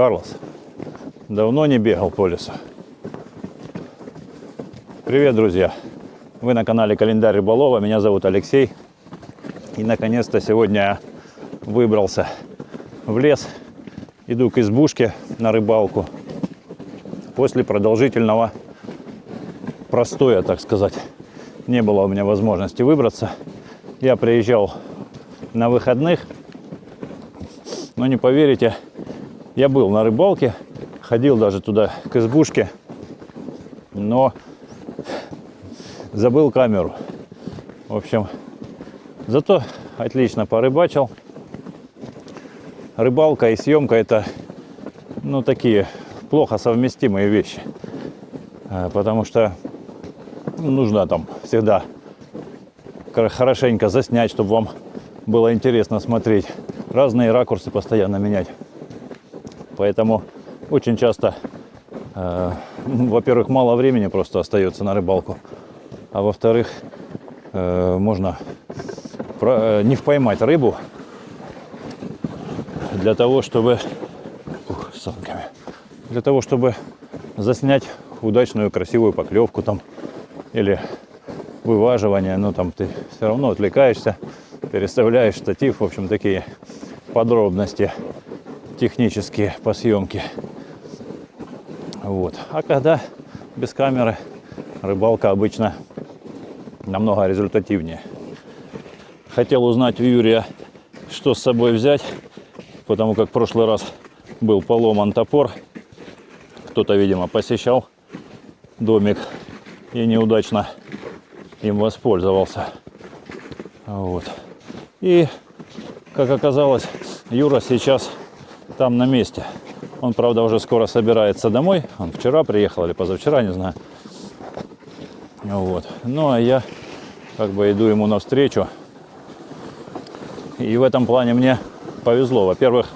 Карлос, давно не бегал по лесу. Привет, друзья! Вы на канале Календарь Рыболова. Меня зовут Алексей. И наконец-то сегодня я выбрался в лес. Иду к избушке на рыбалку. После продолжительного простоя, так сказать, не было у меня возможности выбраться. Я приезжал на выходных. Но не поверите, я был на рыбалке, ходил даже туда к избушке, но забыл камеру. В общем, зато отлично порыбачил. Рыбалка и съемка — это, такие плохо совместимые вещи. Потому что нужно там всегда хорошенько заснять, чтобы вам было интересно смотреть. Разные ракурсы постоянно менять. Поэтому очень часто, во-первых, мало времени просто остается на рыбалку. А во-вторых, можно не поймать рыбу для того, чтобы заснять удачную красивую поклевку там или вываживание. Но там ты все равно отвлекаешься, переставляешь штатив. В общем, такие подробности технические по съемке. Вот. А когда без камеры, рыбалка обычно намного результативнее. Хотел узнать у Юрия, что с собой взять, потому как в прошлый раз был поломан топор. Кто-то, видимо, посещал домик и неудачно им воспользовался. Вот. И, как оказалось, Юра сейчас там на месте. Он, правда, уже скоро собирается домой. Он вчера приехал или позавчера, не знаю. Вот. Ну, а я как бы иду ему навстречу. И в этом плане мне повезло. Во-первых,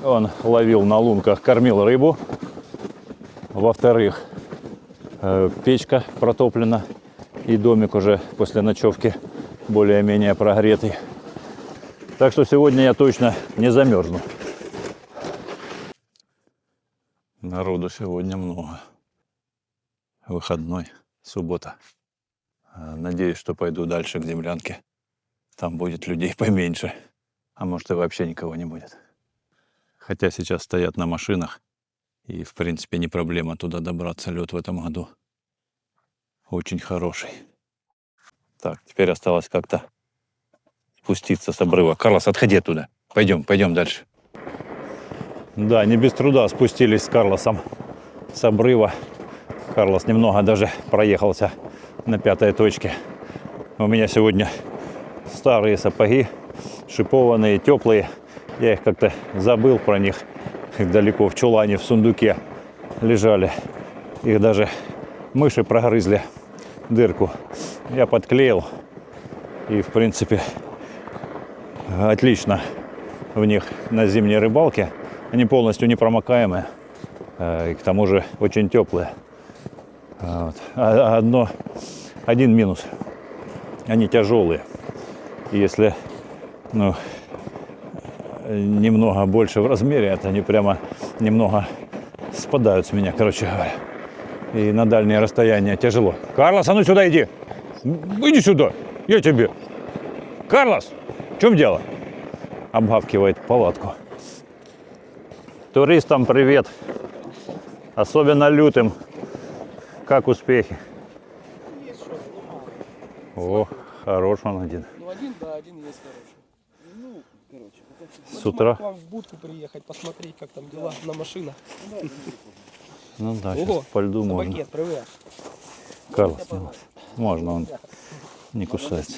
он ловил на лунках, кормил рыбу. Во-вторых, печка протоплена. И домик уже после ночевки более-менее прогретый. Так что сегодня я точно не замерзну. Народу сегодня много. Выходной, суббота. Надеюсь, что пойду дальше к землянке. Там будет людей поменьше. А может, и вообще никого не будет. Хотя сейчас стоят на машинах. И, в принципе, не проблема туда добраться. Лед в этом году очень хороший. Так, теперь осталось как-то спуститься с обрыва. Карлос, отходи оттуда. Пойдем дальше. Да, не без труда спустились с Карлосом с обрыва. Карлос немного даже проехался на 5-й точке. У меня сегодня старые сапоги, шипованные, теплые. Я их как-то забыл про них. Их далеко в чулане, в сундуке лежали. Их даже мыши прогрызли дырку. Я подклеил. И, в принципе, отлично в них на зимней рыбалке. Они полностью непромокаемые. И к тому же очень теплые. Вот. Один минус. Они тяжелые. И если немного больше в размере, это они прямо немного спадают с меня, короче говоря. И на дальние расстояния тяжело. Карлос, а ну сюда иди! Иди сюда! Я тебе! Карлос! В чем дело? Обгавкивает палатку. Туристам привет! Особенно лютым. Как успехи? О, хорош он один. Один есть хороший. С утра? К вам в будку приехать, посмотреть, как там дела на машинах. Ну да, сейчас по льду можно. Собакет, привет. Карлос, можно, он не кусается.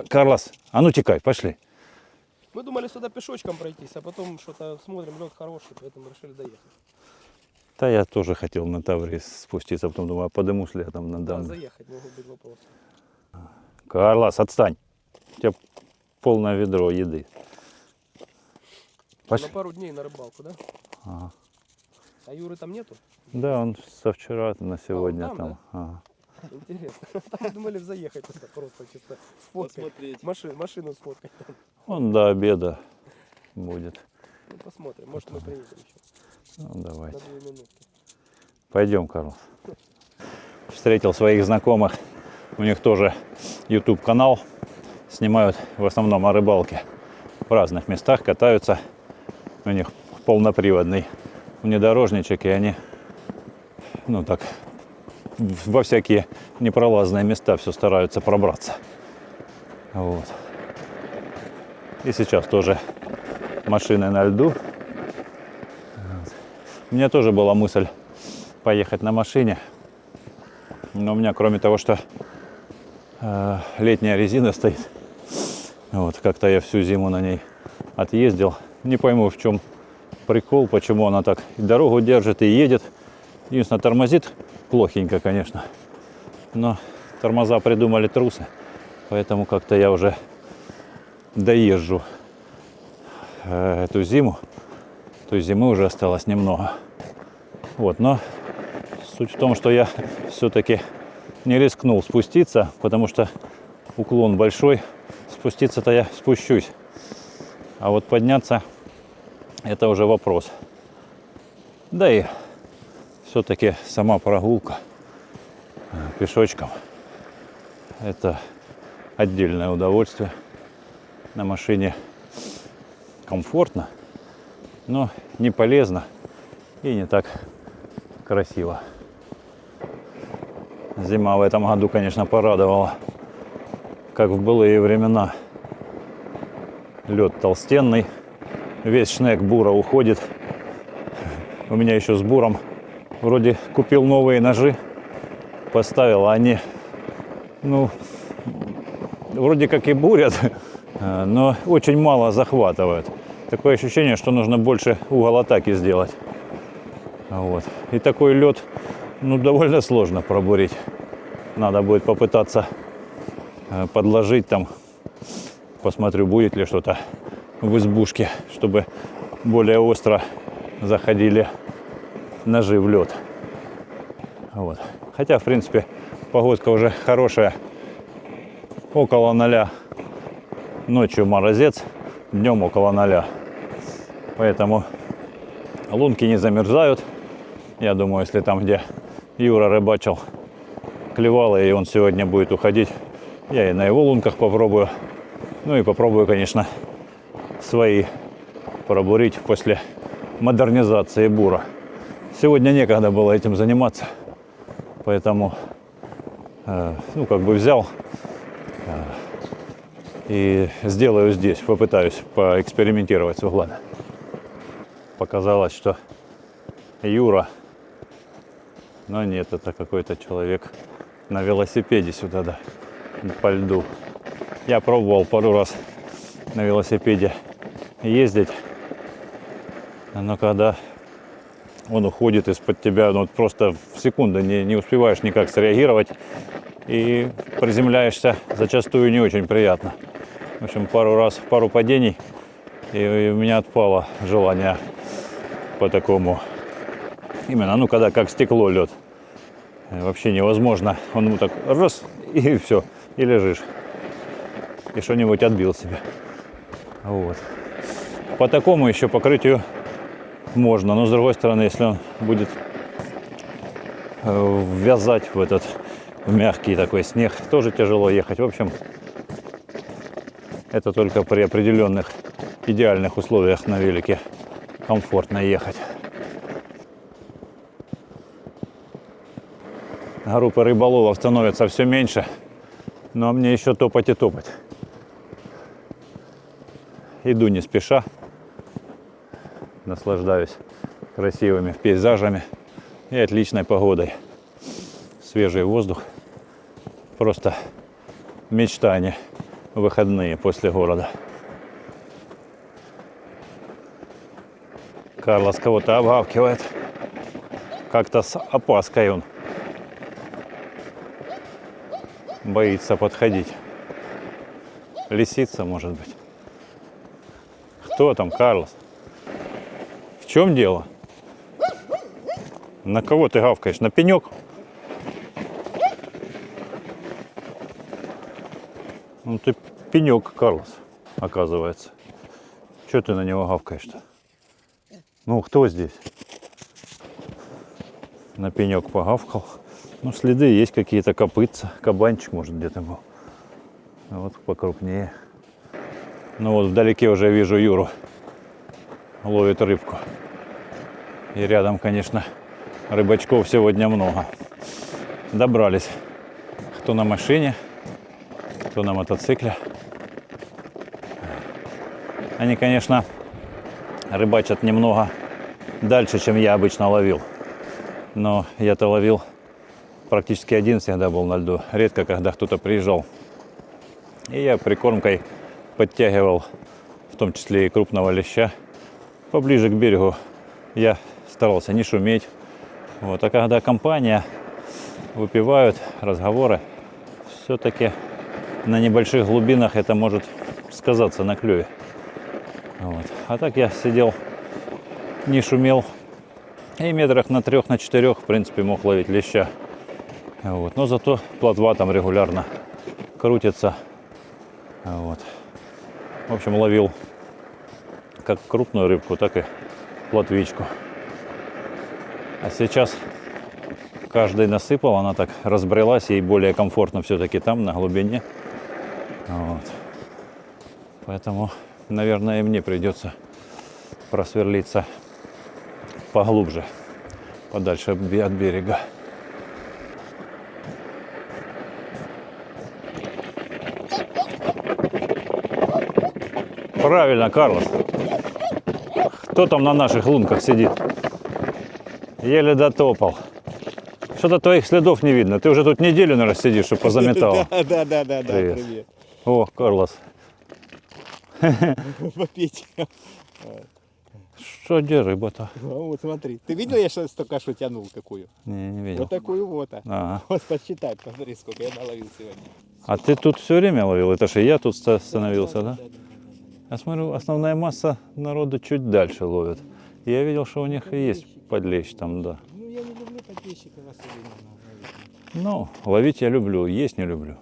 Карлос, а ну текай, пошли. Мы думали сюда пешочком пройтись, а потом что-то смотрим, лед хороший, поэтому решили доехать. Да, я тоже хотел на Таврии спуститься, потом думаю, а подымусь ли я там на дамбе. Да, заехать могут быть вопросы. Карлос, отстань. У тебя полное ведро еды. На пару дней на рыбалку, да? Ага. А Юры там нету? Да, он со вчера на сегодня он там. там. Да? Ага. Интересно. Мы думали заехать туда просто чисто сфоткать. Машину сфоткать. Он до обеда будет. Ну, посмотрим, может мы приедем еще Ну, на давайте. 2 минутки. Пойдем, Карлос. Встретил своих знакомых. У них тоже YouTube канал. Снимают в основном о рыбалке. В разных местах катаются. У них полноприводный внедорожничек, и они, ну так, во всякие непролазные места все стараются пробраться. Вот. И сейчас тоже машины на льду. Вот. У меня тоже была мысль поехать на машине. Но у меня, кроме того, что летняя резина стоит, вот, как-то я всю зиму на ней отъездил. Не пойму, в чем прикол, почему она так и дорогу держит, и едет. Единственное, тормозит плохенько, конечно. Но тормоза придумали трусы. Поэтому как-то я уже доезжу эту зиму. Той зимы уже осталось немного. Вот, но суть в том, что я все-таки не рискнул спуститься, потому что уклон большой. Спуститься-то я спущусь. А вот подняться — это уже вопрос. Да и все-таки сама прогулка пешочком — это отдельное удовольствие. На машине комфортно, но не полезно и не так красиво. Зима в этом году, конечно, порадовала. Как в былые времена. Лед толстенный, весь шнек бура уходит. У меня еще с буром вроде купил новые ножи, поставил, а они, ну, вроде как и бурят, но очень мало захватывают. Такое ощущение, что нужно больше угол атаки сделать. Вот. И такой лед, ну, довольно сложно пробурить. Надо будет попытаться подложить там, посмотрю, будет ли что-то в избушке, чтобы более остро заходили ножи в лед. Вот. Хотя, в принципе, погодка уже хорошая, около 0. Ночью морозец, днем около 0. Поэтому лунки не замерзают. Я думаю, если там, где Юра рыбачил, клевало, и он сегодня будет уходить, я и на его лунках попробую. Ну и попробую, конечно, свои пробурить после модернизации бура. Сегодня некогда было этим заниматься, поэтому, ну, как бы взял и сделаю здесь, попытаюсь поэкспериментировать с углами. Показалось, что Юра, но нет, это какой-то человек на велосипеде сюда, да, по льду. Я пробовал пару раз на велосипеде ездить, но когда он уходит из-под тебя, ну, просто в секунду не успеваешь никак среагировать и приземляешься зачастую не очень приятно. В общем, пару падений, и у меня отпало желание по такому. Именно, ну, когда как стекло лед. Вообще невозможно. Он вот так раз, и все, и лежишь. И что-нибудь отбил себе. Вот. По такому еще покрытию можно, но с другой стороны, если он будет ввязать в этот мягкий такой снег, тоже тяжело ехать. В общем, это только при определенных идеальных условиях на велике комфортно ехать. Группы рыболовов становится все меньше, но мне еще топать и топать. Иду не спеша, наслаждаюсь красивыми пейзажами и отличной погодой. Свежий воздух, просто мечта, а не выходные после города. Карлос кого-то обгавкивает, как-то с опаской он. Боится подходить. Лисица, может быть. Кто там, Карлос? В чем дело? На кого ты гавкаешь? На пенек? Ну ты пенек, Карлос, оказывается. Чего ты на него гавкаешь-то? Ну, кто здесь? На пенек погавкал. Ну, следы есть какие-то, копытца. Кабанчик, может, где-то был. А вот покрупнее. Ну вот вдалеке уже вижу Юру. Ловит рыбку. И рядом, конечно, рыбачков сегодня много. Добрались. Кто на машине, кто на мотоцикле. Они, конечно, рыбачат немного дальше, чем я обычно ловил. Но я-то ловил практически один, всегда был на льду. Редко, когда кто-то приезжал. И я прикормкой подтягивал, в том числе и крупного леща, поближе к берегу. Я старался не шуметь. Вот. А когда компания, выпивают, разговоры, все-таки на небольших глубинах это может сказаться на клюве. Вот. А так я сидел, не шумел. И метрах на 3-4, в принципе, мог ловить леща. Вот. Но зато плотва там регулярно крутится. Вот. В общем, ловил как крупную рыбку, так и плотвичку. А сейчас каждый насыпал, она так разбрелась, ей более комфортно все-таки там, на глубине. Вот. Поэтому, наверное, и мне придется просверлиться поглубже, подальше от берега. Правильно, Карлос. Кто там на наших лунках сидит? Еле дотопал. Что-то твоих следов не видно. Ты уже тут неделю, наверное, сидишь, чтобы позаметал. Да, Привет. привет. О, Карлос. Попить. Что где рыба-то? Вот смотри. Ты видел, я сейчас только что тянул какую? Не видел. Вот такую вот. Ага. Вот посчитай, посмотри, сколько я наловил сегодня. А ты тут все время ловил? Это же я тут остановился, да? Я смотрю, основная масса народа чуть дальше ловит. Я видел, что у них и есть подлещ там, да. Ну, я не люблю подписчиков особенно. Ну, ловить я люблю, есть не люблю.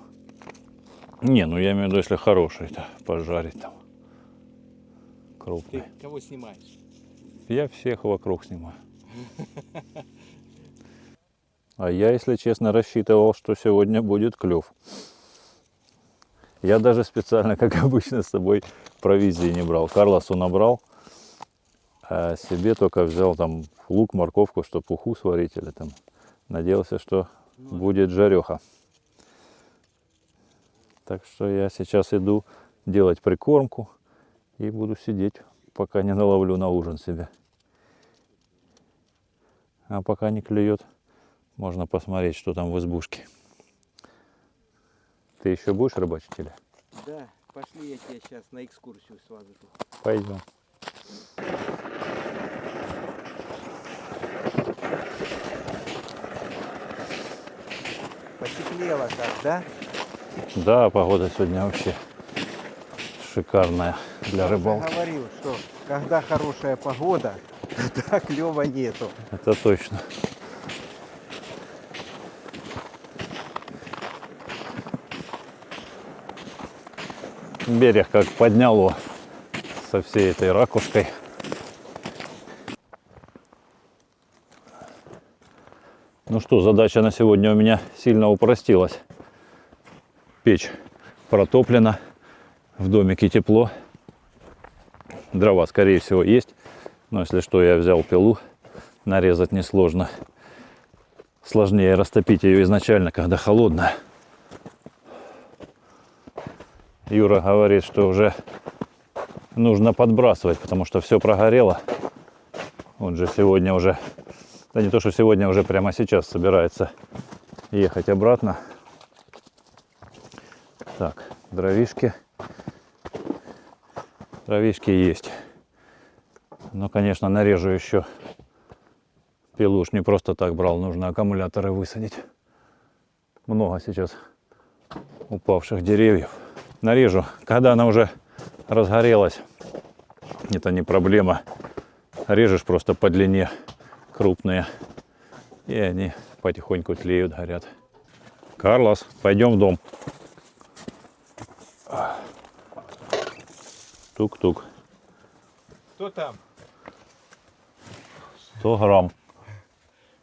Не, ну я имею в виду, если хороший-то, пожарить там. Крупный. Ты кого снимаешь? Я всех вокруг снимаю. А я, если честно, рассчитывал, что сегодня будет клев. Я даже специально, как обычно, с собой провизии не брал. Карлосу набрал, а себе только взял там лук, морковку, чтобы уху сварить или там. Надеялся, что будет жареха. Так что я сейчас иду делать прикормку и буду сидеть, пока не наловлю на ужин себе. А пока не клюет, можно посмотреть, что там в избушке. Ты еще будешь рыбачить или? Да, пошли, я тебя сейчас на экскурсию свожу. Пойдем. Потеплело так, да? Да, погода сегодня вообще шикарная для рыбалки. Я говорил, что когда хорошая погода, тогда клёва нету. Это точно. Берег как подняло со всей этой ракушкой. Ну что, задача на сегодня у меня сильно упростилась. Печь протоплена, в домике тепло. Дрова, скорее всего, есть. Но если что, я взял пилу. Нарезать несложно. Сложнее растопить ее изначально, когда холодная. Юра говорит, что уже нужно подбрасывать, потому что все прогорело. Он же сегодня уже, да не то, что сегодня, уже прямо сейчас собирается ехать обратно. Так, дровишки. Дровишки есть. Но, конечно, нарежу еще. Пилу уж не просто так брал, нужно аккумуляторы высадить. Много сейчас упавших деревьев. Нарежу, когда она уже разгорелась. Это не проблема. Режешь просто по длине крупные. И они потихоньку тлеют, горят. Карлос, пойдем в дом. Тук-тук. Кто там? 100 грамм.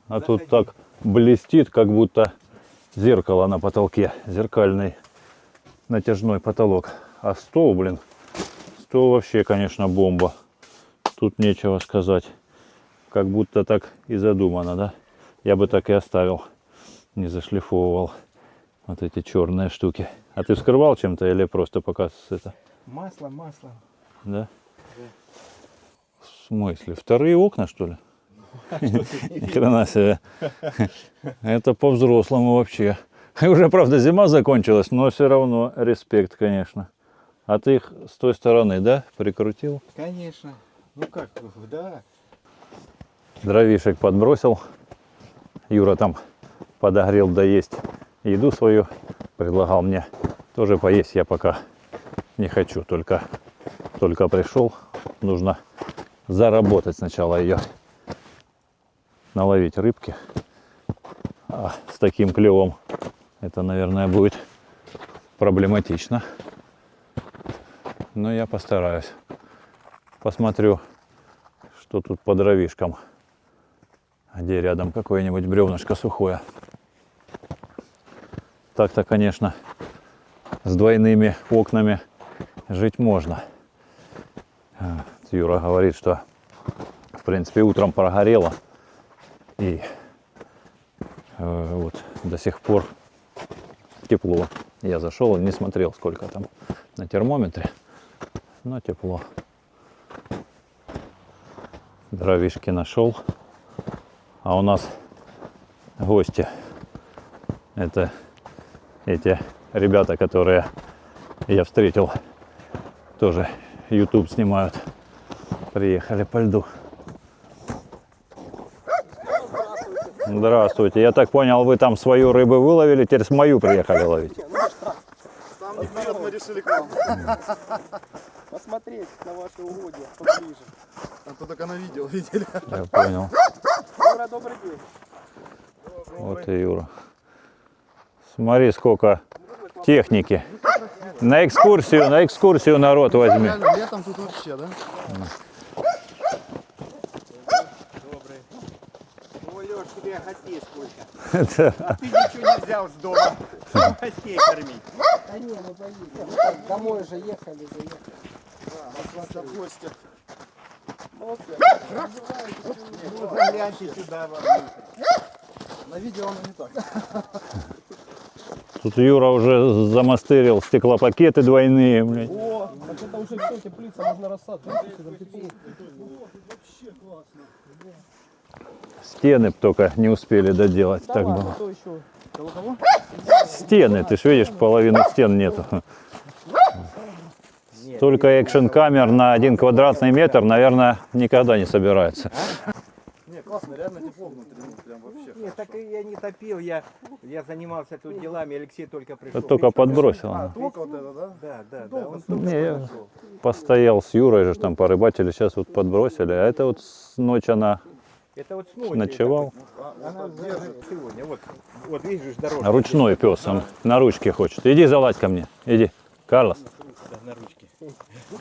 А тут так блестит, как будто зеркало на потолке. Зеркальный натяжной потолок. А стол, блин, стол вообще, конечно, бомба. Тут нечего сказать. Как будто так и задумано, да? Я бы так и оставил. Не зашлифовывал вот эти черные штуки. А ты вскрывал чем-то или просто пока это? Маслом. Да? В смысле? Вторые окна, что ли? Ни хрена себе. Это по-взрослому вообще. Уже, правда, зима закончилась, но все равно респект, конечно. А ты их с той стороны, да, прикрутил? Конечно. Ну как, да. Дровишек подбросил. Юра там подогрел доесть еду свою. Предлагал мне тоже поесть. Я пока не хочу, только пришел. Нужно заработать сначала ее. Наловить рыбки. А с таким клевом это, наверное, будет проблематично. Но я постараюсь. Посмотрю, что тут по дровишкам. Где рядом какое-нибудь бревнышко сухое. Так-то, конечно, с двойными окнами жить можно. Юра говорит, что, в принципе, утром прогорело. И вот до сих пор тепло. Я зашел и не смотрел, сколько там на термометре. Но тепло. Дровишки нашел. А у нас гости. Это эти ребята, которые я встретил. Тоже YouTube снимают. Приехали по льду. Здравствуйте. Я так понял, вы там свою рыбу выловили, теперь мою приехали ловить. Вперед мы решили к вам. Посмотреть на ваши угодья поближе. А то только на видео видели. Я понял. Юра, добрый день. Вот и Юра. Смотри, сколько техники. На экскурсию народ возьми. Реально, летом тут вообще, да? Ой, Лёш, тебе гостей сколько. А ты ничего не взял с дома. Гостей кормить. Да не, мы поедем. Домой же ехали. В гости. Молодцы. Ну, загляньте сюда. На видео оно не так. Тут Юра уже замастырил стеклопакеты двойные. Блядь. О, так это уже все, теплица, можно рассадку. Видите, там тепло. Вообще классно. Стены б только не успели доделать. Да Так ладно, было. то еще. Кого? Стены, ты ж видишь, половины стен нету. Только экшн-камер на 1 квадратный метр, наверное, никогда не собирается. Не, классно, реально тепло внутри. Ну, прям вообще. Нет, так и я не топил, я занимался тут делами, Алексей только пришел. Это только подбросил. Только вот это, да? Да, он только Не, я пришел. постоял с Юрой, же там порыбачили, сейчас вот подбросили. А это вот с ночи она Это вот с ночи. ночевал. Она держит сегодня. Вот видишь, дорожка. Ручной пес, он на ручке хочет. Иди залазь ко мне, иди. Карлос, На ручке.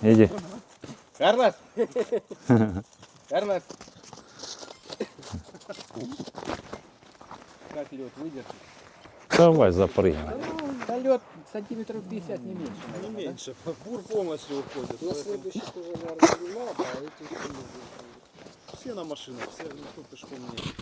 иди. Карлос! Карлос! Как лед выдержит? Давай запрыгивай. Да лед сантиметров 50 не меньше. Не меньше. Бур полностью уходит. На следующих уже, наверное, не надо, а эти еще не будут. Все на машинах, все никто пешком не.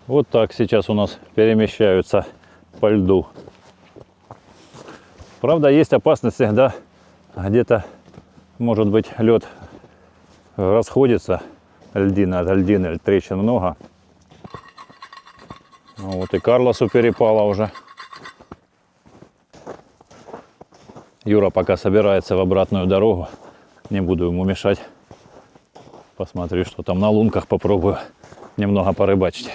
Вот так сейчас у нас перемещаются по льду. Правда, есть опасность, да, где-то, может быть, лед расходится, льдина от льдины, трещин много. Ну вот и Карлосу перепало уже. Юра пока собирается в обратную дорогу. Не буду ему мешать. Посмотрю, что там на лунках, попробую немного порыбачить.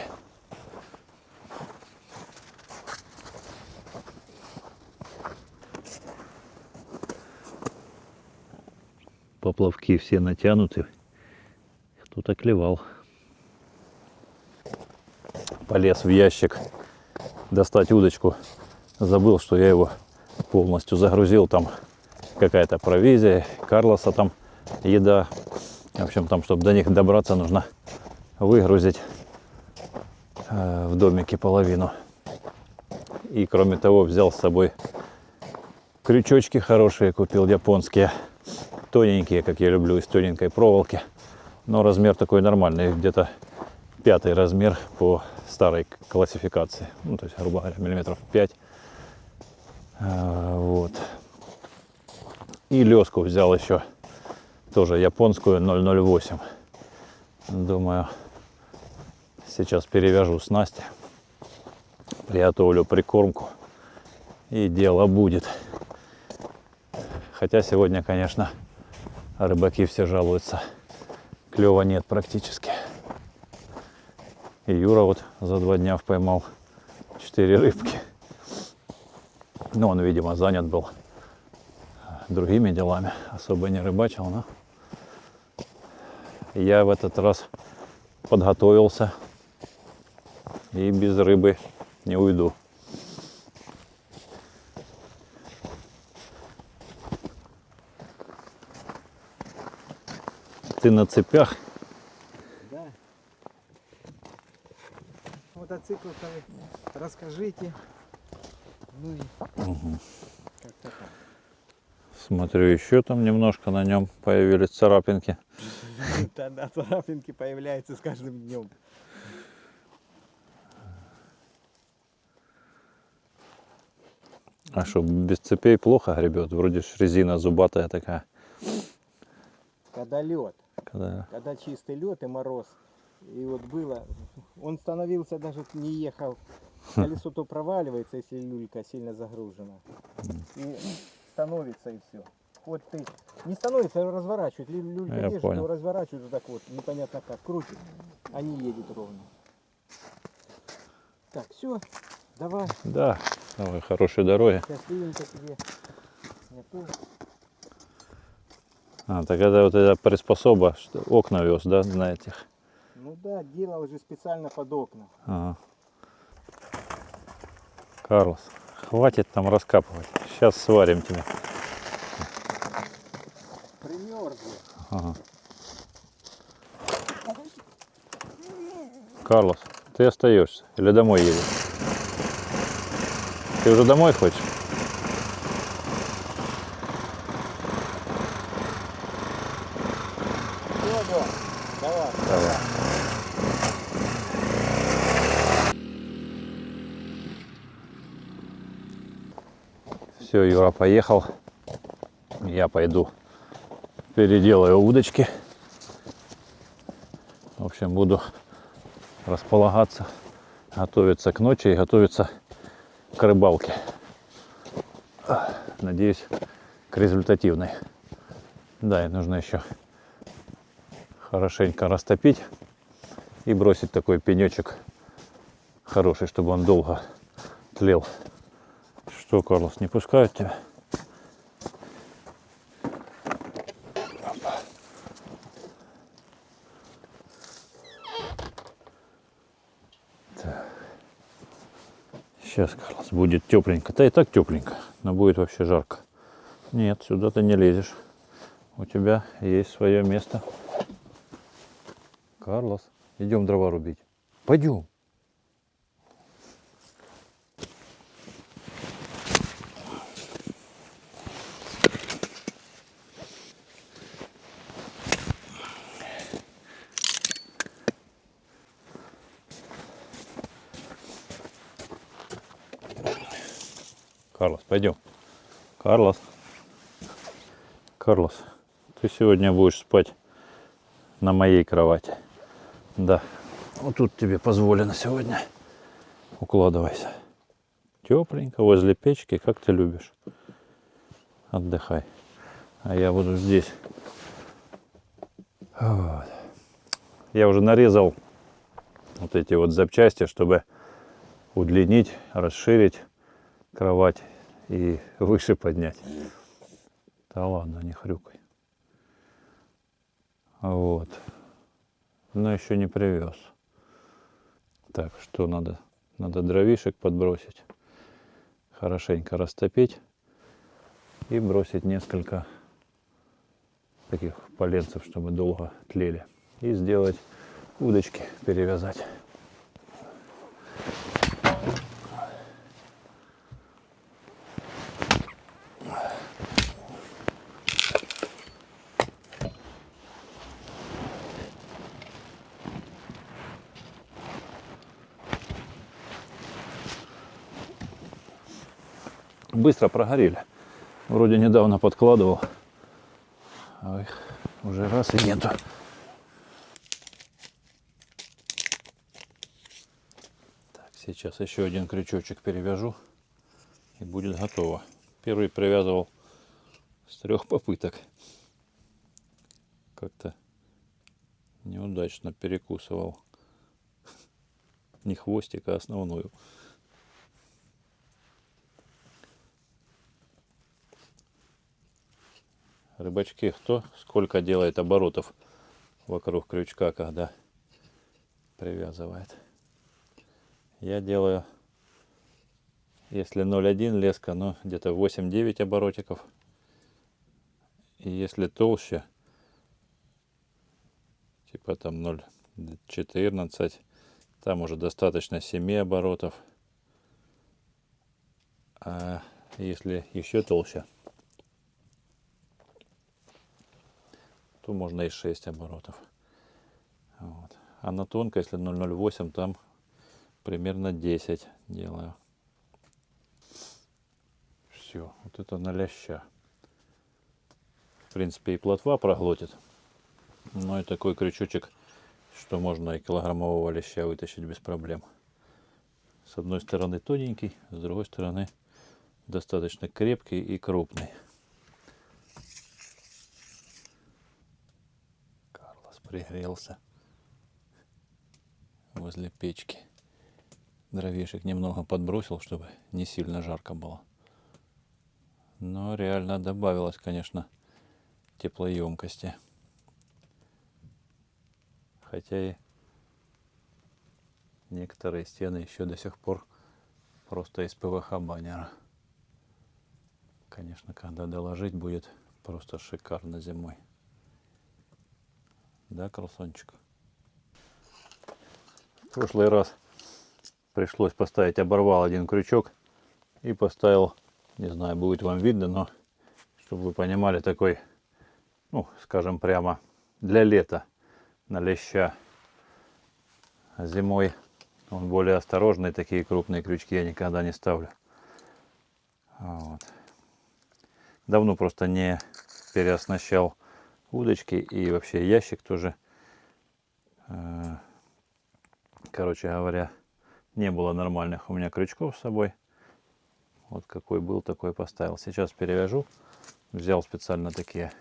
Поплавки все натянуты. Кто-то клевал. Полез в ящик достать удочку. Забыл, что я его полностью загрузил. Там какая-то провизия, Карлоса там еда. В общем, там, чтобы до них добраться, нужно выгрузить в домике половину. И кроме того, взял с собой крючочки хорошие, купил японские. Тоненькие, как я люблю, из тоненькой проволоки. Но размер такой нормальный, где-то 5-й размер по старой классификации. Ну, то есть, грубо говоря, миллиметров 5. Вот. И леску взял еще, тоже японскую 0,08. Думаю, сейчас перевяжу снасти, приготовлю прикормку, и дело будет. Хотя сегодня, конечно, рыбаки все жалуются, клёва нет практически. И Юра вот за 2 дня поймал 4 рыбки. Но он, видимо, занят был другими делами, особо не рыбачил, но я в этот раз подготовился и без рыбы не уйду. Ты на цепях? Да. Мотоцикл-то вы расскажите. Ну и как-то так. Смотрю, еще там немножко на нем появились царапинки. Тогда царапинки появляются с каждым днем. А что, без цепей плохо гребет? Вроде ж резина зубатая такая. Когда лед, Когда... когда чистый лед и мороз, и вот было, он становился, даже не ехал, колесо то проваливается, если люлька сильно загружена, и становится и все. Вот ты, не становится, а разворачивает, люлька Я держит, понял. его разворачивает вот так вот, непонятно как, крутит, а не едет ровно. Так, все, давай, Да, давай, хорошей дороги. счастливенько тебе. Готов. А, так это вот эта приспособа, что окна вез, да, на этих? Ну да, делал уже специально под окна. Ага. Карлос, хватит там раскапывать. Сейчас сварим тебя. Примерзли. Ага. Карлос, ты остаешься или домой едешь? Ты уже домой хочешь? Все, Дон, давай. Давай. Все, Юра поехал. Я пойду переделаю удочки. В общем, буду располагаться, готовиться к ночи и готовиться к рыбалке. Надеюсь, к результативной. Да, и нужно еще хорошенько растопить и бросить такой пенечек хороший, чтобы он долго тлел. Что, Карлос, не пускают тебя? Так. Сейчас, Карлос, будет тепленько. Да и так тепленько, но будет вообще жарко. Нет, сюда ты не лезешь. У тебя есть свое место. Карлос, идем дрова рубить. Пойдем. Карлос, пойдем. Карлос. Карлос, ты сегодня будешь спать на моей кровати. Да, вот тут тебе позволено сегодня. укладывайся. Тепленько, возле печки, как ты любишь. Отдыхай. А я буду здесь. Вот. Я уже нарезал вот эти вот запчасти, чтобы удлинить, расширить кровать и выше поднять. Да ладно, не хрюкай. Вот. Но еще не привез. Так, что надо? Надо дровишек подбросить. Хорошенько растопить. И бросить несколько таких поленцев, чтобы долго тлели. И сделать удочки, перевязать. Быстро прогорели. Вроде недавно подкладывал, а их уже раз и нету. Так, сейчас еще один крючочек перевяжу и будет готово. Первый привязывал с 3 попыток. Как-то неудачно перекусывал. Не хвостик, а основную. Рыбачки, кто сколько делает оборотов вокруг крючка, когда привязывает? Я делаю, если 0,1 леска, ну где-то 8-9 оборотиков. И если толще, типа там 0,14, там уже достаточно 7 оборотов. А если еще толще, то можно и 6 оборотов. Вот. А на тонко, если 0,08, там примерно 10 делаю. Все, вот это на ляща. В принципе, и плотва проглотит. Но и такой крючочек, что можно и килограммового леща вытащить без проблем. С одной стороны тоненький, с другой стороны достаточно крепкий и крупный. Пригрелся возле печки. Дровишек немного подбросил, чтобы не сильно жарко было. Но реально добавилось, конечно, теплоемкости. Хотя и некоторые стены еще до сих пор просто из ПВХ баннера. Конечно, когда доложить, будет просто шикарно зимой. Да, красончик? В прошлый раз пришлось поставить, оборвал один крючок и поставил, не знаю, будет вам видно, но чтобы вы понимали, такой, ну, скажем прямо, для лета на леща. А зимой он более осторожный, такие крупные крючки я никогда не ставлю. Вот. Давно просто не переоснащал удочки и вообще ящик тоже. Короче говоря, не было нормальных у меня крючков с собой. Вот какой был, такой поставил. Сейчас перевяжу. Взял специально такие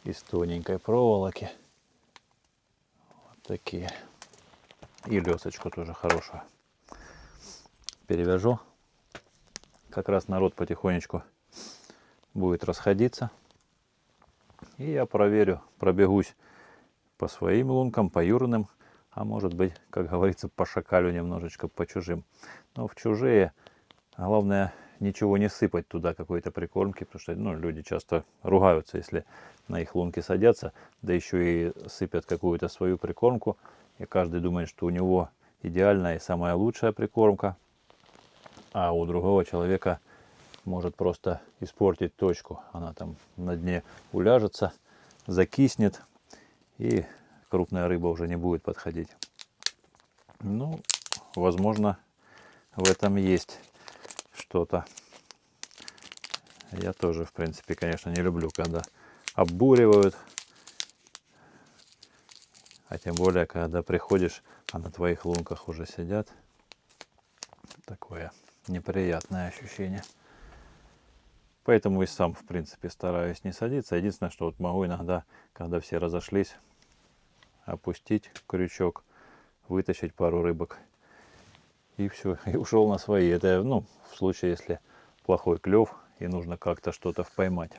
из тоненькой проволоки. Вот такие. И лесочку тоже хорошую. Перевяжу. Как раз народ потихонечку будет расходиться. И я проверю, пробегусь по своим лункам, по юрным, а может быть, как говорится, пошакалю немножечко по чужим. Но в чужие, главное, ничего не сыпать туда, какой-то прикормки, потому что люди часто ругаются, если на их лунки садятся, да еще и сыпят какую-то свою прикормку, и каждый думает, что у него идеальная и самая лучшая прикормка, а у другого человека может просто испортить точку. Она там на дне уляжется, закиснет, и крупная рыба уже не будет подходить. Ну, возможно, в этом есть что-то. Я тоже, в принципе, конечно, не люблю, когда оббуривают. А тем более, когда приходишь, а на твоих лунках уже сидят. Такое неприятное ощущение. Поэтому и сам, в принципе, стараюсь не садиться. Единственное, что вот могу иногда, когда все разошлись, опустить крючок, вытащить пару рыбок. И все, и ушел на свои. Это, ну, в случае, если плохой клев и нужно как-то что-то поймать.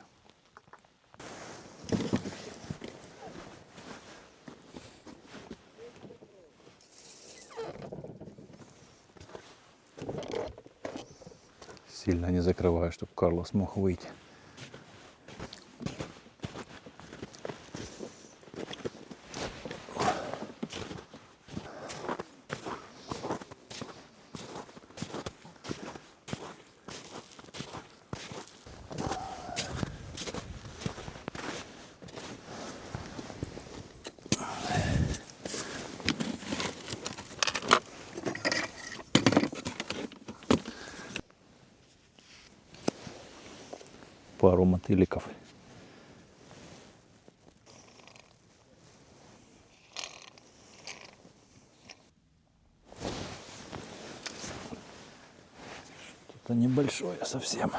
Сильно не закрываю, чтобы Карлос мог выйти. Пару мотыликов. Что-то небольшое совсем.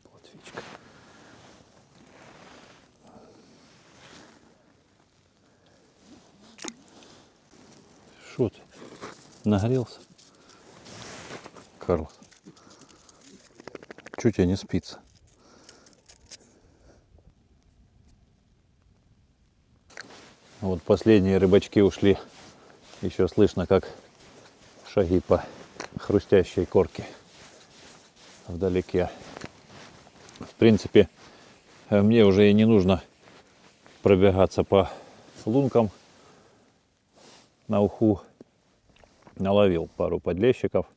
Плотвичка. Шо ты? Нагрелся? Карлос. Чуть тебе не спится? Вот последние рыбачки ушли. Еще слышно, как шаги по хрустящей корке вдалеке. В принципе, мне уже и не нужно пробегаться по лункам. На уху наловил пару подлещиков,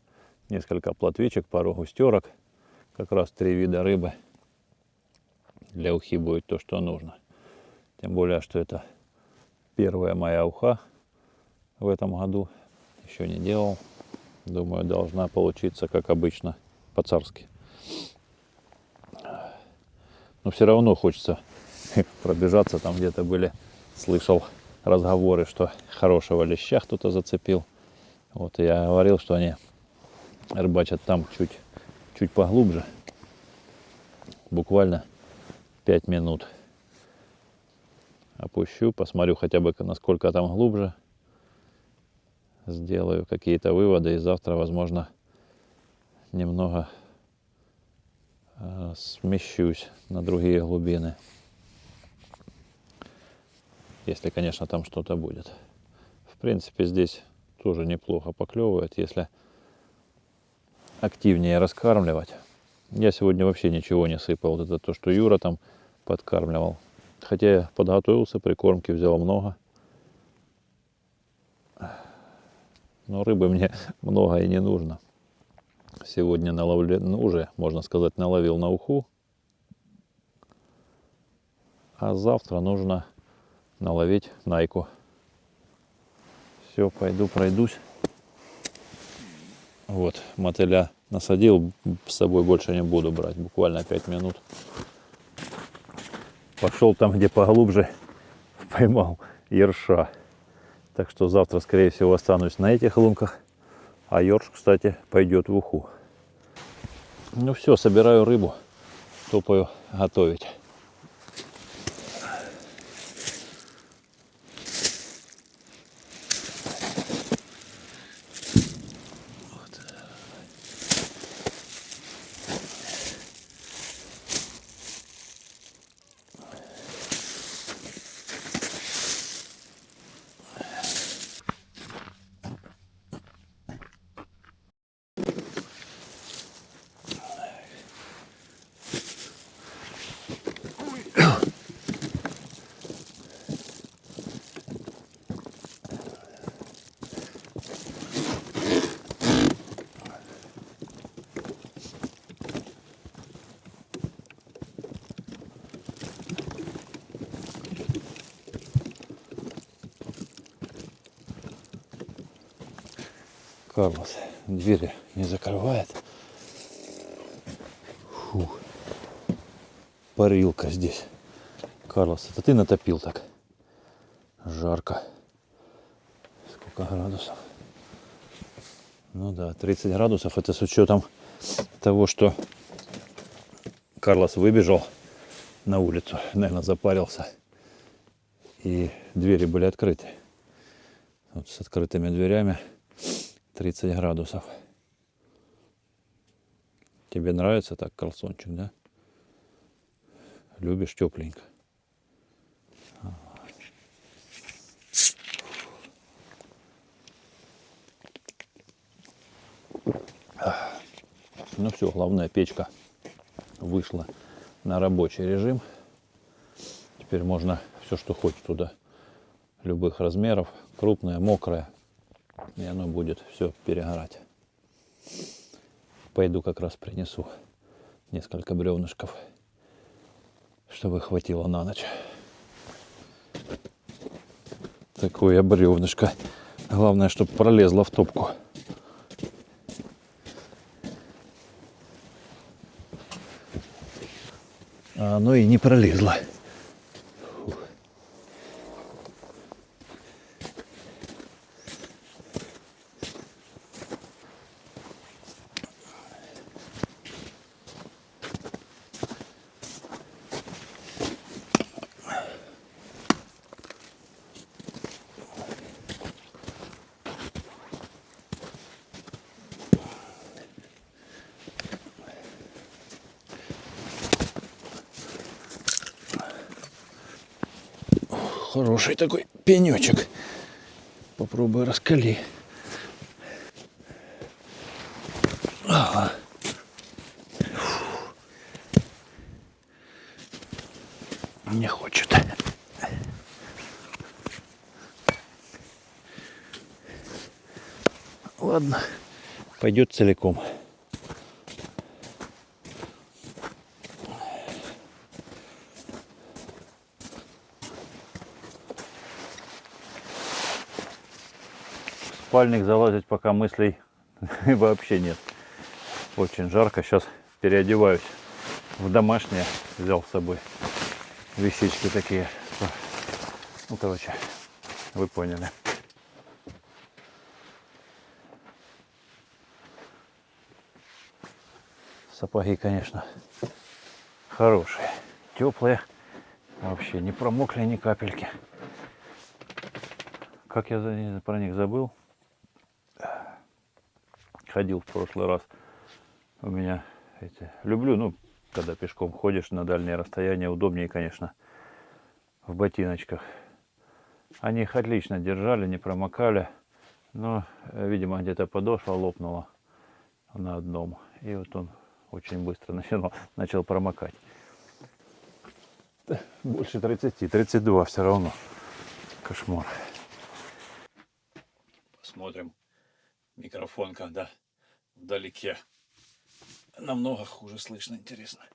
несколько плотвичек, пару густерок. Как раз 3 вида рыбы. Для ухи будет то, что нужно. Тем более, что это первая моя уха в этом году. Еще не делал. Думаю, должна получиться, как обычно, по-царски. Но все равно хочется пробежаться. Там где-то были, слышал разговоры, что хорошего леща кто-то зацепил. Вот и я говорил, что они рыбачат там чуть поглубже. Буквально 5 минут. Опущу, посмотрю хотя бы насколько там глубже. Сделаю какие-то выводы и завтра, возможно, немного смещусь на другие глубины. Если, конечно, там что-то будет. В принципе, здесь тоже неплохо поклевывает, если активнее раскармливать. Я сегодня вообще ничего не сыпал. Вот это то, что Юра там подкармливал. Хотя я подготовился, прикормки взял много. Но рыбы мне много и не нужно. Сегодня наловлю, ну, уже, можно сказать, наловил на уху. А завтра нужно наловить найку. Все, пойду пройдусь. Вот, мотыля насадил, с собой больше не буду брать. Буквально 5 минут. Пошел там, где поглубже, поймал ерша. Так что завтра, скорее всего, останусь на этих лунках. А ерш, кстати, пойдет в уху. Ну все, собираю рыбу. Топаю готовить. Карлос двери не закрывает. Фух. Парилка здесь. Карлос, это ты натопил так? Жарко. Сколько градусов? Ну да, 30 градусов. Это с учетом того, что Карлос выбежал на улицу, наверное, запарился. И двери были открыты. Вот с открытыми дверями 30 градусов. Тебе нравится так кальсончик, да? Любишь тепленько? Ну все, главное, печка вышла на рабочий режим. Теперь можно все, что хочешь туда, любых размеров, крупное, мокрое, и оно будет все перегорать. Пойду как раз принесу несколько бревнышков, чтобы хватило на ночь. Такое бревнышко. Главное, чтобы пролезло в топку. А оно и не пролезло. Фух. Хороший такой пенечек. Попробуй раскали. Ага. Не хочет. Ладно, пойдет целиком. В спальник залазить пока мыслей вообще нет. Очень жарко. Сейчас переодеваюсь в домашнее. Взял с собой вещички такие. Ну, короче, вы поняли. Сапоги, конечно, хорошие. Теплые. Вообще не промокли ни капельки. Как я про них забыл. Ходил в прошлый раз. У меня эти... Люблю, ну, когда пешком ходишь на дальние расстояния, удобнее, конечно, в ботиночках. Они их отлично держали, не промокали. Но, видимо, где-то подошва лопнула на одном. И вот он очень быстро начал промокать. Больше 30, 32 все равно. Кошмар. Посмотрим микрофон, когда вдалеке. Намного хуже слышно, интересно.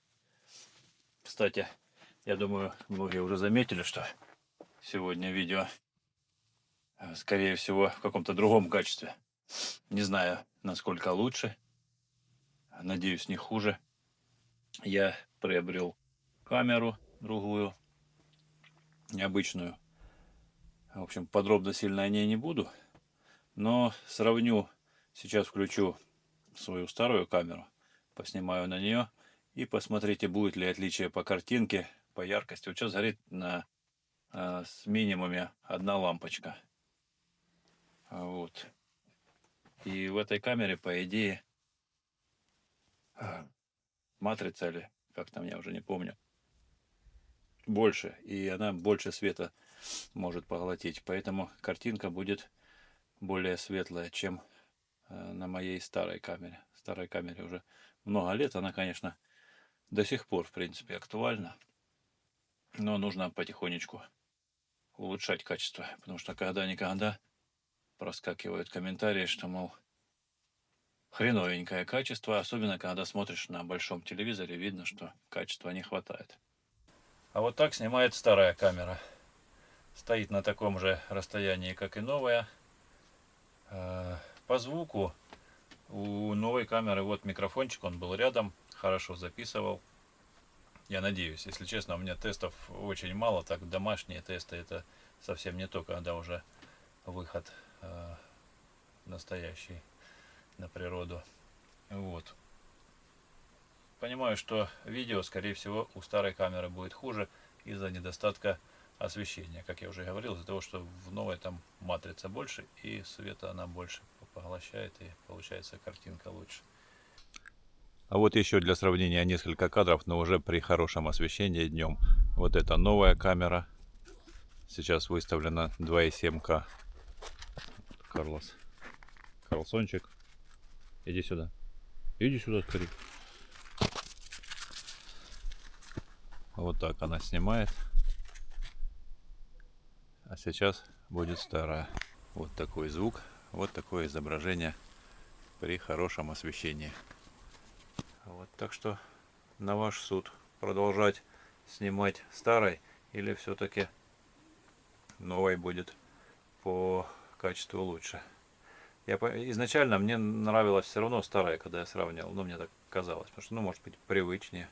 Кстати, я думаю, многие уже заметили, что сегодня видео, скорее всего, в каком-то другом качестве. Не знаю, насколько лучше. Надеюсь, не хуже. Я приобрел камеру другую, необычную. В общем, подробно сильно о ней не буду. Но сравню, сейчас включу свою старую камеру, поснимаю на нее и посмотрите, будет ли отличие по картинке, по яркости. Вот сейчас горит с минимуме одна лампочка. Вот. И в этой камере, по идее, матрица или как там, я уже не помню, больше. И она больше света может поглотить. Поэтому картинка будет более светлая, чем на моей старой камере. Старой камере уже много лет. Она, конечно, до сих пор, в принципе, актуальна. Но нужно потихонечку улучшать качество. Потому что когда-никогда проскакивают комментарии, что, мол, хреновенькое качество. Особенно, когда смотришь на большом телевизоре, видно, что качества не хватает. А вот так снимает старая камера. Стоит на таком же расстоянии, как и новая. По звуку у новой камеры вот микрофончик, он был рядом, хорошо записывал. Я надеюсь, если честно, у меня тестов очень мало, так домашние тесты это совсем не то, когда уже выход настоящий. на природу. Вот. Понимаю, что видео, скорее всего, у старой камеры будет хуже из-за недостатка освещения. Как я уже говорил, из-за того, что в новой там матрица больше и света она больше поглощает, и получается картинка лучше. А вот еще для сравнения несколько кадров, но уже при хорошем освещении днем. Вот это новая камера. Сейчас выставлена 2,7К. Карлсончик. Иди сюда. Иди сюда скорее. Вот так она снимает. А сейчас будет старая. Вот такой звук, вот такое изображение при хорошем освещении. Вот, так что на ваш суд, продолжать снимать старой или все-таки новой будет по качеству лучше. Изначально мне нравилась все равно старая, когда я сравнивал, но мне так казалось, потому что, ну, может быть, привычнее.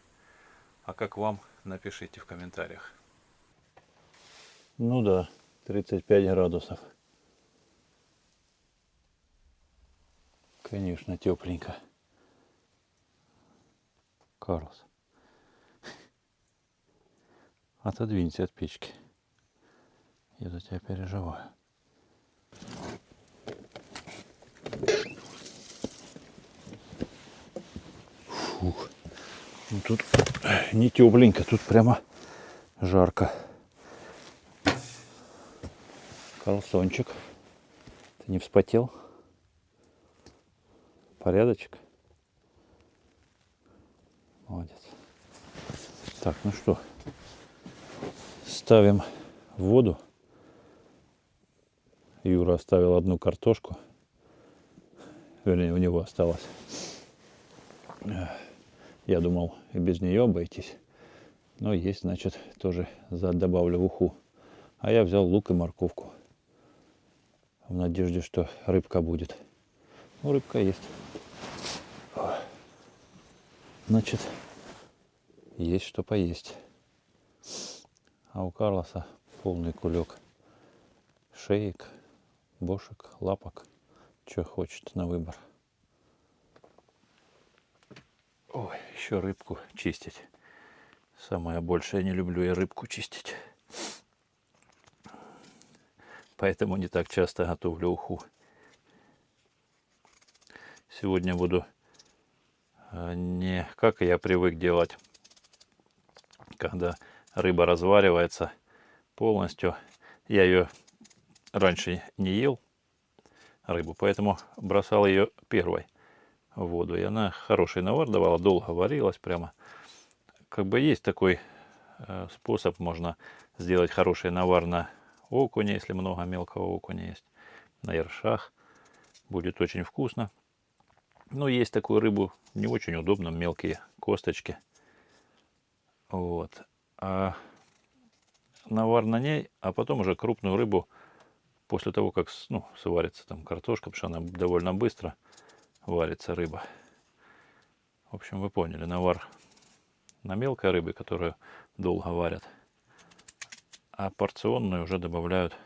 А как вам, напишите в комментариях. Ну да, 35 градусов. Конечно, тепленько. Карлос, отодвинься от печки. Я за тебя переживаю. Фух. Ну, тут не тепленько, тут прямо жарко. Карлсончик, ты не вспотел? Порядочек? Молодец. Так, ну что, ставим в воду. Юра оставил одну картошку. Вернее, у него осталось. Я думал и без нее обойтись. Но есть, значит, тоже добавлю в уху. А я взял лук и морковку. В надежде, что рыбка будет. Ну, рыбка есть. Значит, есть что поесть. А у Карлоса полный кулек шеек, бошек, лапок. Что хочет на выбор. Ой, еще рыбку чистить. Самое большее, не люблю я рыбку чистить. Поэтому не так часто готовлю уху. Сегодня буду не как я привык делать, когда рыба разваривается полностью. Я ее раньше не ел, рыбу, поэтому бросал ее первой в воду. И она хороший навар давала, долго варилась прямо. Как бы есть такой способ, можно сделать хороший навар на окуне, если много мелкого окуня есть, на ершах. Будет очень вкусно. Но есть такую рыбу не очень удобно, мелкие косточки. Вот. А навар на ней, а потом уже крупную рыбу после того, как сварится там картошка, потому что она довольно быстро варится, рыба. В общем, вы поняли, навар на мелкой рыбе, которую долго варят, а порционную уже добавляют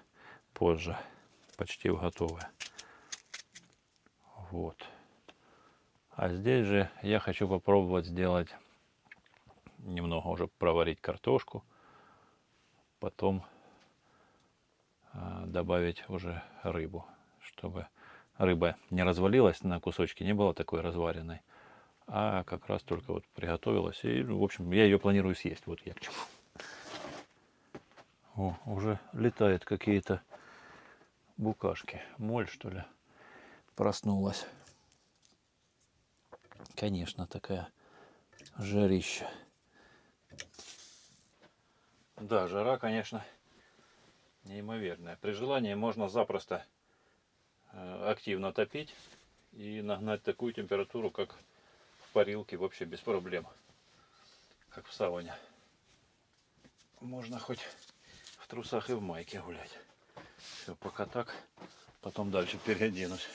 позже, почти в готовое. Вот. А здесь же я хочу попробовать сделать, немного уже проварить картошку, потом добавить уже рыбу, чтобы рыба не развалилась на кусочки, не была такой разваренной, а как раз только вот приготовилась. И, в общем, я ее планирую съесть. Вот я к чему. О, уже летают какие-то букашки. Моль, что ли, проснулась. Конечно, такая жарища. Да, жара, конечно, неимоверная. При желании можно запросто активно топить и нагнать такую температуру, как в парилке, вообще без проблем. Как в сауне. Можно хоть в трусах и в майке гулять. Все, пока так. Потом дальше переоденусь.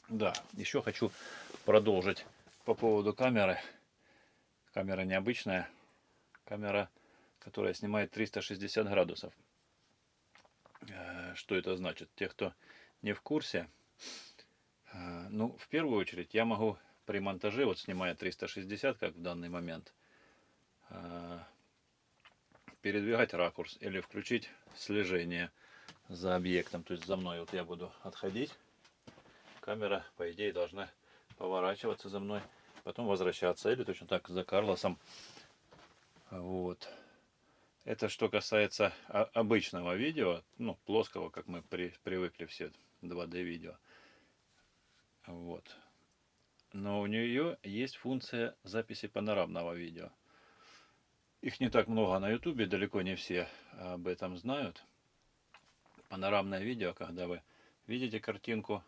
Да, еще хочу продолжить по поводу камеры. Камера необычная. Камера, которая снимает 360 градусов. Что это значит? Те, кто не в курсе, Ну, в первую очередь, я могу при монтаже, вот снимая 360, как в данный момент, передвигать ракурс или включить слежение за объектом. То есть за мной вот я буду отходить, камера, по идее, должна поворачиваться за мной, потом возвращаться, или точно так за Карлосом. Вот. Это что касается обычного видео, ну, плоского, как мы привыкли все 2D видео. Вот. Но у нее есть функция записи панорамного видео. Их не так много на ютубе, далеко не все об этом знают. Панорамное видео, когда вы видите картинку,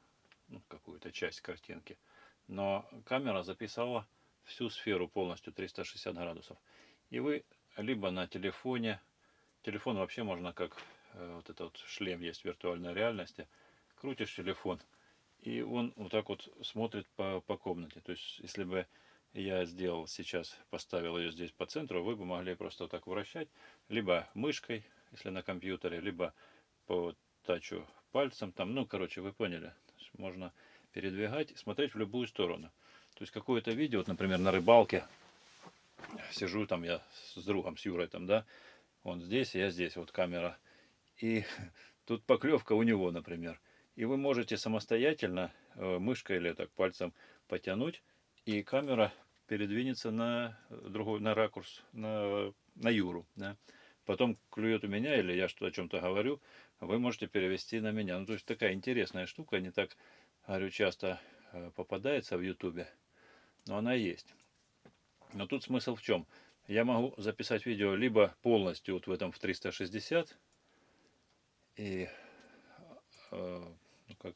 ну, какую-то часть картинки, но камера записала всю сферу полностью 360 градусов. И вы либо на телефоне, телефон вообще можно как вот этот вот шлем есть виртуальной реальности, крутишь телефон, и он вот так вот смотрит по комнате. То есть, если бы я сделал сейчас, поставил ее здесь по центру, вы бы могли просто вот так вращать, либо мышкой, если на компьютере, либо по тачу пальцем, там, ну, короче, вы поняли. Можно передвигать и смотреть в любую сторону. То есть, какое-то видео, вот, например, на рыбалке, сижу там я с другом, с Юрой там, да, он здесь, я здесь, вот камера, и тут поклевка у него, например. И вы можете самостоятельно мышкой или так пальцем потянуть, и камера передвинется на другой, на ракурс, на Юру. Да. Потом клюет у меня, или я что о чем-то говорю, вы можете перевести на меня. Ну, то есть такая интересная штука, не так, говорю, часто попадается в ютубе, но она есть. Но тут смысл в чем? Я могу записать видео либо полностью вот в этом в 360, и ну, как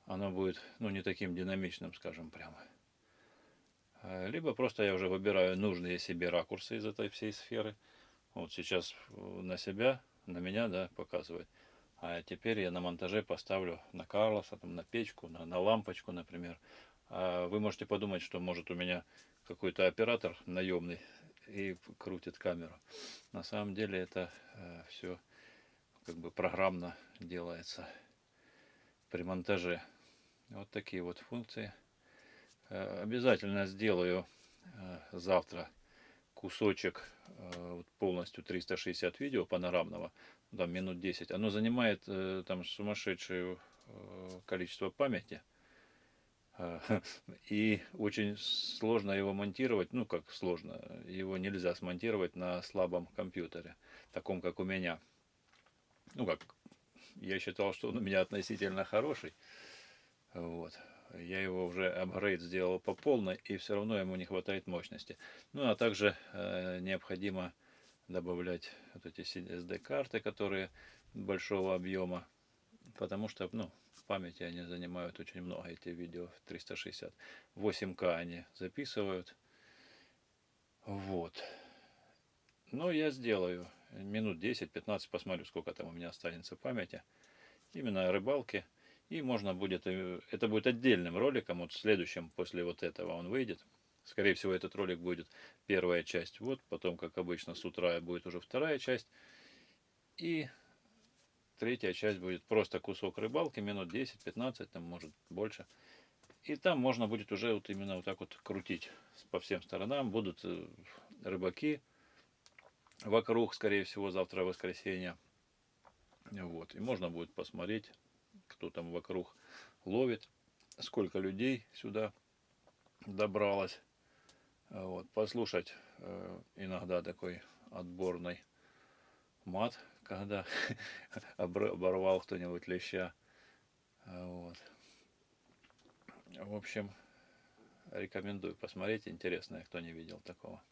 оно будет, ну, не таким динамичным, скажем прямо. Либо просто я уже выбираю нужные себе ракурсы из этой всей сферы. Вот сейчас на себя, на меня, да, показывает. А теперь я на монтаже поставлю на Карлоса, там, на печку, на лампочку, например. А вы можете подумать, что может у меня какой-то оператор наемный и крутит камеру. На самом деле это все как бы программно делается при монтаже. Вот такие вот функции. Обязательно сделаю завтра кусочек полностью 360 видео панорамного, там минут 10. Оно занимает там сумасшедшее количество памяти. И очень сложно его монтировать. Ну, как сложно. Его нельзя смонтировать на слабом компьютере, таком, как у меня. Ну, как я считал, что он у меня относительно хороший. Вот. Я его уже апгрейд сделал по полной, и все равно ему не хватает мощности. Ну, а также необходимо добавлять вот эти SD-карты, которые большого объема, потому что, ну, памяти они занимают очень много, эти видео в 360. 8К они записывают. Вот. Но я сделаю минут 10-15, посмотрю, сколько там у меня останется памяти. Именно о рыбалке. И можно будет, это будет отдельным роликом, вот следующим после вот этого он выйдет. Скорее всего, этот ролик будет первая часть, вот, потом, как обычно, с утра будет уже вторая часть. И третья часть будет просто кусок рыбалки, минут 10-15, там, может, больше. И там можно будет уже вот именно вот так вот крутить по всем сторонам. Будут рыбаки вокруг, скорее всего, завтра воскресенье. Вот, и можно будет посмотреть, кто там вокруг ловит, сколько людей сюда добралось. Вот, послушать иногда такой отборный мат, когда оборвал кто-нибудь леща. Вот. В общем, рекомендую посмотреть, интересно, кто не видел такого.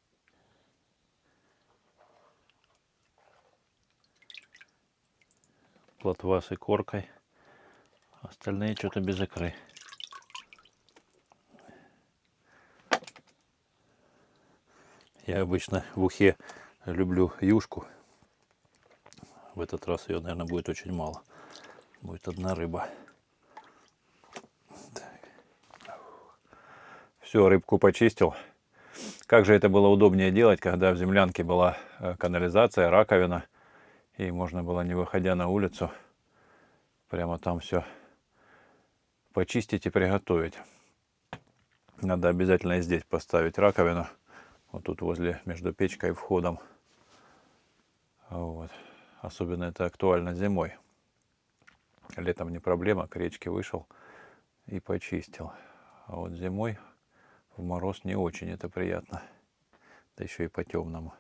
Плотва с икоркой. Остальные что-то без икры. Я обычно в ухе люблю юшку. В этот раз ее, наверное, будет очень мало. Будет одна рыба. Все, рыбку почистил. Как же это было удобнее делать, когда в землянке была канализация, раковина. И можно было, не выходя на улицу, прямо там все почистить и приготовить. Надо обязательно и здесь поставить раковину. Вот тут возле, между печкой и входом. Вот. Особенно это актуально зимой. Летом не проблема, к речке вышел и почистил. А вот зимой в мороз не очень это приятно. Да еще и по темному.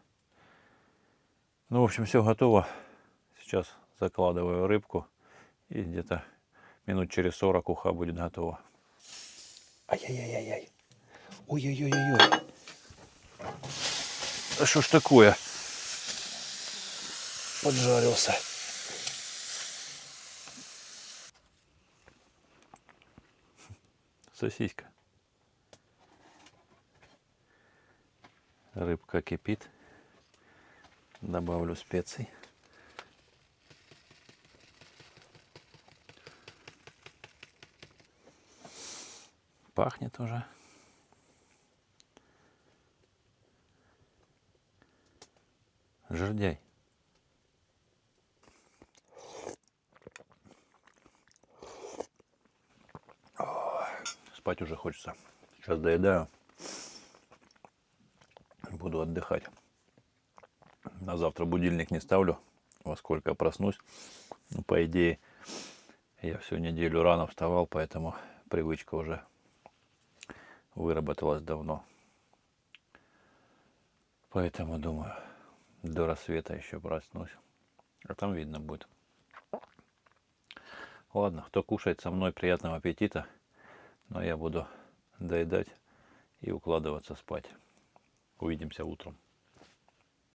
Ну, в общем, все готово. Сейчас закладываю рыбку. И где-то минут через 40 уха будет готова. Ай-яй-яй-яй. Ой-ой-ой-ой. А что ж такое? Поджарился. Сосиска. Рыбка кипит. Добавлю специй. Пахнет уже. Жердяй. Спать уже хочется. Сейчас доедаю. Буду отдыхать. На завтра будильник не ставлю, во сколько проснусь. Ну, по идее, я всю неделю рано вставал, поэтому привычка уже выработалась давно. Поэтому думаю, до рассвета еще проснусь. А там видно будет. Ладно, кто кушает со мной, приятного аппетита. Но я буду доедать и укладываться спать. Увидимся утром.